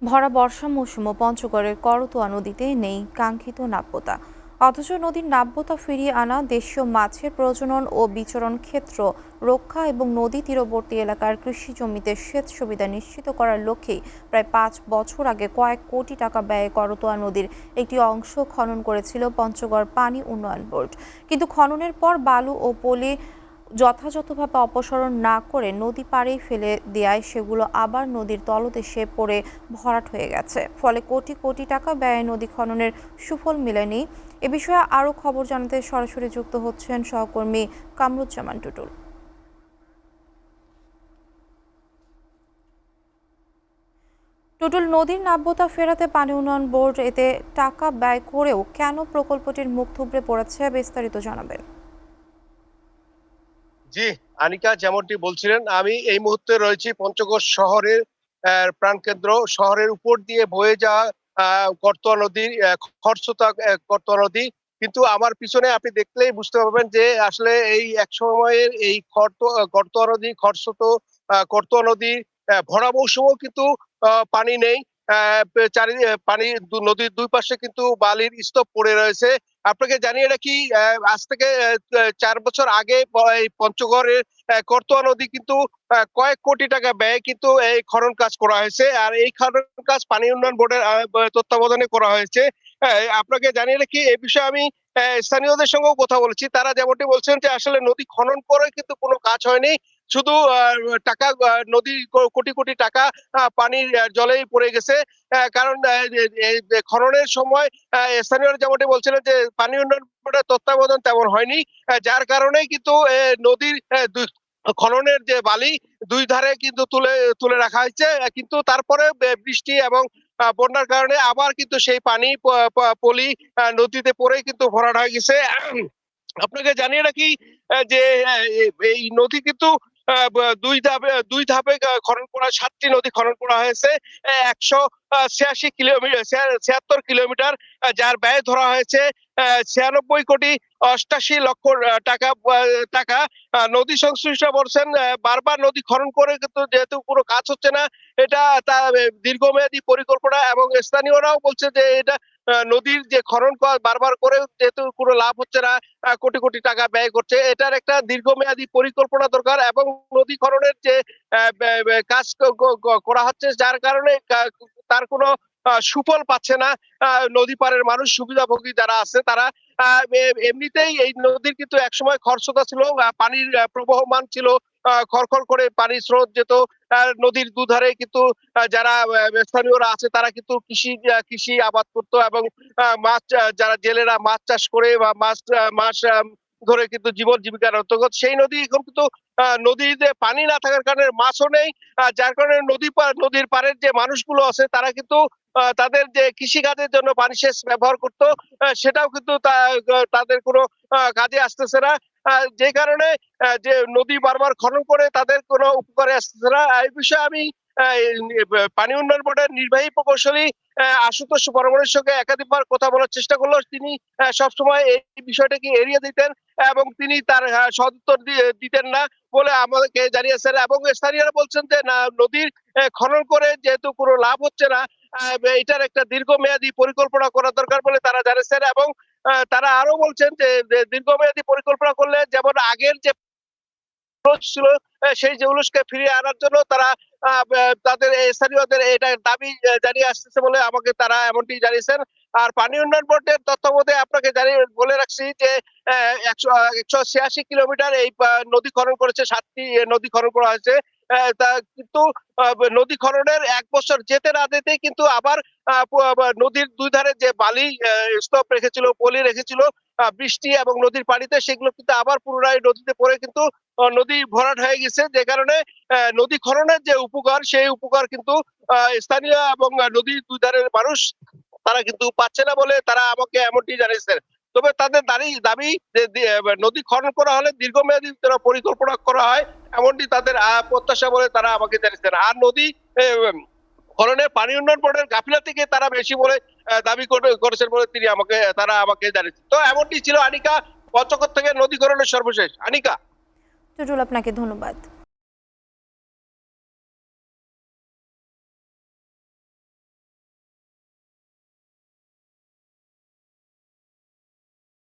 ভরা বর্ষা মৌসুমে পঞ্চগড়ের করতোয়া নদীতে নেই কাঙ্ক্ষিত নাব্যতা। অথচ নদীর নাব্যতা ফিরিয়ে আনা, দেশীয় মাছের প্রজনন ও বিচরণ ক্ষেত্র রক্ষা এবং নদী তীরবর্তী এলাকার কৃষি জমিতে সেচ সুবিধা নিশ্চিত করার লক্ষ্যেই প্রায় 5 বছর আগে কয়েক কোটি টাকা ব্যয়ে করতোয়া নদীর একটি অংশ খনন করেছিল পঞ্চগড় পানি উন্নয়ন বোর্ড। কিন্তু খননের পর বালু ও পলি যথাযথভাবে অপসারণ না করে নদী পাড়েই ফেলে দেয়ায় সেগুলো আবার নদীর তলদেশে পড়ে ভরাট হয়ে গেছে। ফলে কোটি কোটি টাকা ব্যয়ে নদী খননের সুফল মেলেনি। এ বিষয়ে আরও খবর জানাতে সরাসরি যুক্ত হচ্ছেন সহকর্মী কামরুজ্জামান টুটুল। টুটুল, নদীর নাব্যতা ফেরাতে পানি উন্নয়ন বোর্ড এতে টাকা ব্যয় করেও কেন প্রকল্পটির মুখ থুবড়ে পড়েছে, বিস্তারিত জানাবেন। জি, আনিকা যেমনটি বলছিলেন, আমি এই মুহূর্তে রয়েছি পঞ্চগড় শহরের প্রাণকেন্দ্র। শহরের উপর দিয়ে বয়ে যাওয়া করতোয়া নদীর খরস্রোতা করতোয়া নদী। কিন্তু আমার পিছনে আপনি দেখলেই বুঝতে পারবেন যে আসলে এই এক সময়ের এই করতোয়া নদী, খরস্রোত করতোয়া নদী ভরা মৌসুমেও কিন্তু পানি নেই। পানি নদীর দুই পাশে কিন্তু বালির স্তূপ পড়ে রয়েছে। আপনাকে জানিয়ে রাখি, আজ থেকে ৪ বছর আগে এই পঞ্চগড়ের করতোয়া নদী কিন্তু কয়েক কোটি টাকা ব্যয়ে কিন্তু এই খনন কাজ করা হয়েছে। আর এই খনন কাজ পানি উন্নয়ন বোর্ডের তত্ত্বাবধানে করা হয়েছে। আপনাকে জানিয়ে রাখি, এই বিষয়ে আমি স্থানীয়দের সঙ্গেও কথা বলেছি। তারা যেমনটি বলছেন যে আসলে নদী খনন করে কিন্তু কোনো কাজ হয়নি। শুধু টাকা, নদী কোটি কোটি টাকা পানির জলেই পড়ে গেছে। কারণ এই খননের সময় স্থানীয়রা যেমনটি বলছিলেন যে পানি উন্নয়ন বোর্ডের তত্ত্বাবধান তেমন হয়নি। যার কারণেই কিন্তু নদীর খননের যে বালি দুই ধারে কিন্তু তুলে তুলে রাখা হয়েছে। কিন্তু তারপরে বৃষ্টি এবং বন্যার কারণে আবার কিন্তু সেই পানি পলি নদীতে পড়েই কিন্তু ভরাট হয়ে গেছে। আপনাকে জানিয়ে রাখি যে এই নদী কিন্তু দুই ধাপে খনন করা, ৭টি নদী খনন করা হয়েছে। ১৮৬ কিলোমিটার, ৭৬ কিলোমিটার, যার ব্যয় ধরা হয়েছে ৯৬ কোটি ৮৮ লক্ষ টাকা। টাকা নদী সংশ্লিষ্ট বলছেন বারবার নদী খনন করে কিন্তু যেহেতু কোনো কাজ হচ্ছে না, এটা দীর্ঘমেয়াদী পরিকল্পনা। এবং স্থানীয়রাও বলছে যে এটা নদীর যে খনন বারবার করে যেহেতু কোনো লাভ হচ্ছে না, কোটি কোটি টাকা ব্যয় করছে, এটার একটা দীর্ঘমেয়াদী পরিকল্পনা দরকার। এবং নদী খননের যে কাজ করা হচ্ছে, যার কারণে তার কোনো সুফল পাচ্ছে না নদী পাড়ের মানুষ, সুবিধাভোগী যারা আছে তারা। এমনিতেই এই নদীর কিন্তু একসময় খরস্রোতা ছিল, পানির প্রবহমান ছিল, খড়খড় করে পানির স্রোত যেত। নদীর দুধারে কিন্তু যারা স্থানীয়রা আছে তারা কিন্তু কৃষি আবাদ করতো এবং মাছ, যারা জেলেরা মাছ চাষ করে বা মাছ ধরে কিন্তু জীবন জীবিকার অন্তর্গত সেই নদী এখন কিন্তু নদীতে পানি না থাকার কারণে মাছও নেই। যার কারণে নদীর পাড়ের যে মানুষগুলো আছে তারা কিন্তু তাদের যে কৃষিকাজের জন্য পানি সেচ ব্যবহার করতো, সেটাও কিন্তু তাদের কোনো কাজে আসতেছে না। যে কারণে যে নদী বারবার খনন করে তাদের কোনো উপকারে আসতেছে না। এই বিষয়ে আমি পানি উন্নয়ন বোর্ডের নির্বাহী প্রকৌশলী আশুতোষ বর্মনের সঙ্গে একাধিকবার কথা বলার চেষ্টা করলেও তিনি সবসময় এই বিষয়টাকে এড়িয়ে দিতেন এবং তিনি তার সদুত্তর দিতেন না বলে আমাদেরকে জানিয়েছেন। এবং স্থানীয়রা বলছেন যে না, নদীর খনন করে যেহেতু কোনো লাভ হচ্ছে না, এটার একটা দীর্ঘমেয়াদী পরিকল্পনা করা দরকার বলে তারা জানিয়েছেন। এবং তারা আরো বলছেন যে দীর্ঘমেয়াদী পরিকল্পনা করলে যেমন আগের যে ছিল সেই জৌলুসকে ফিরিয়ে আনার জন্য তারা তাদের স্থানীয়দের এটা দাবি জানিয়ে আসতেছে বলে আমাকে তারা এমনটি জানিয়েছেন। আর পানি উন্নয়ন বোর্ডের তত্ত্বাবধানে আপনাকে জানিয়ে বলে রাখছি যে ১৮৬ কিলোমিটার এই নদী খনন করেছে, ৭টি নদী খনন করা হয়েছে। তা কিন্তু নদী খননের ১ বছর যেতে না যেতেই কিন্তু আবার নদীর দুই ধারে যে বালি স্তূপ রেখেছিল, পলি রেখেছিল, বৃষ্টি এবং নদীর পানিতে সেগুলো কিন্তু আবার পুনরায় নদীতে পড়ে কিন্তু নদী ভরাট হয়ে গেছে। যে কারণে নদী খননের যে উপকার সেই উপকার কিন্তু স্থানীয় এবং নদীর দুই ধারের মানুষ তারা কিন্তু পাচ্ছে না বলে তারা আমাকে এমনটি জানিয়েছেন। তবে তাদের দাবি যে নদী খনন করা হলে দীর্ঘমেয়াদী পরিকল্পনা করা হয়, এমনটি তাদের প্রত্যাশা বলে তারা আমাকে জানিয়েছেন। আর নদী খননে পানি উন্নয়ন বোর্ডের গাফিলতিকে তারা বেশি বলে দাবি করেছেন বলে তারা আমাকে জানিয়েছেন। তো এমনটি ছিল আনিকা, পঞ্চগড় থেকে নদী খননের সর্বশেষ। আনিকা। টুটুল, আপনাকে ধন্যবাদ।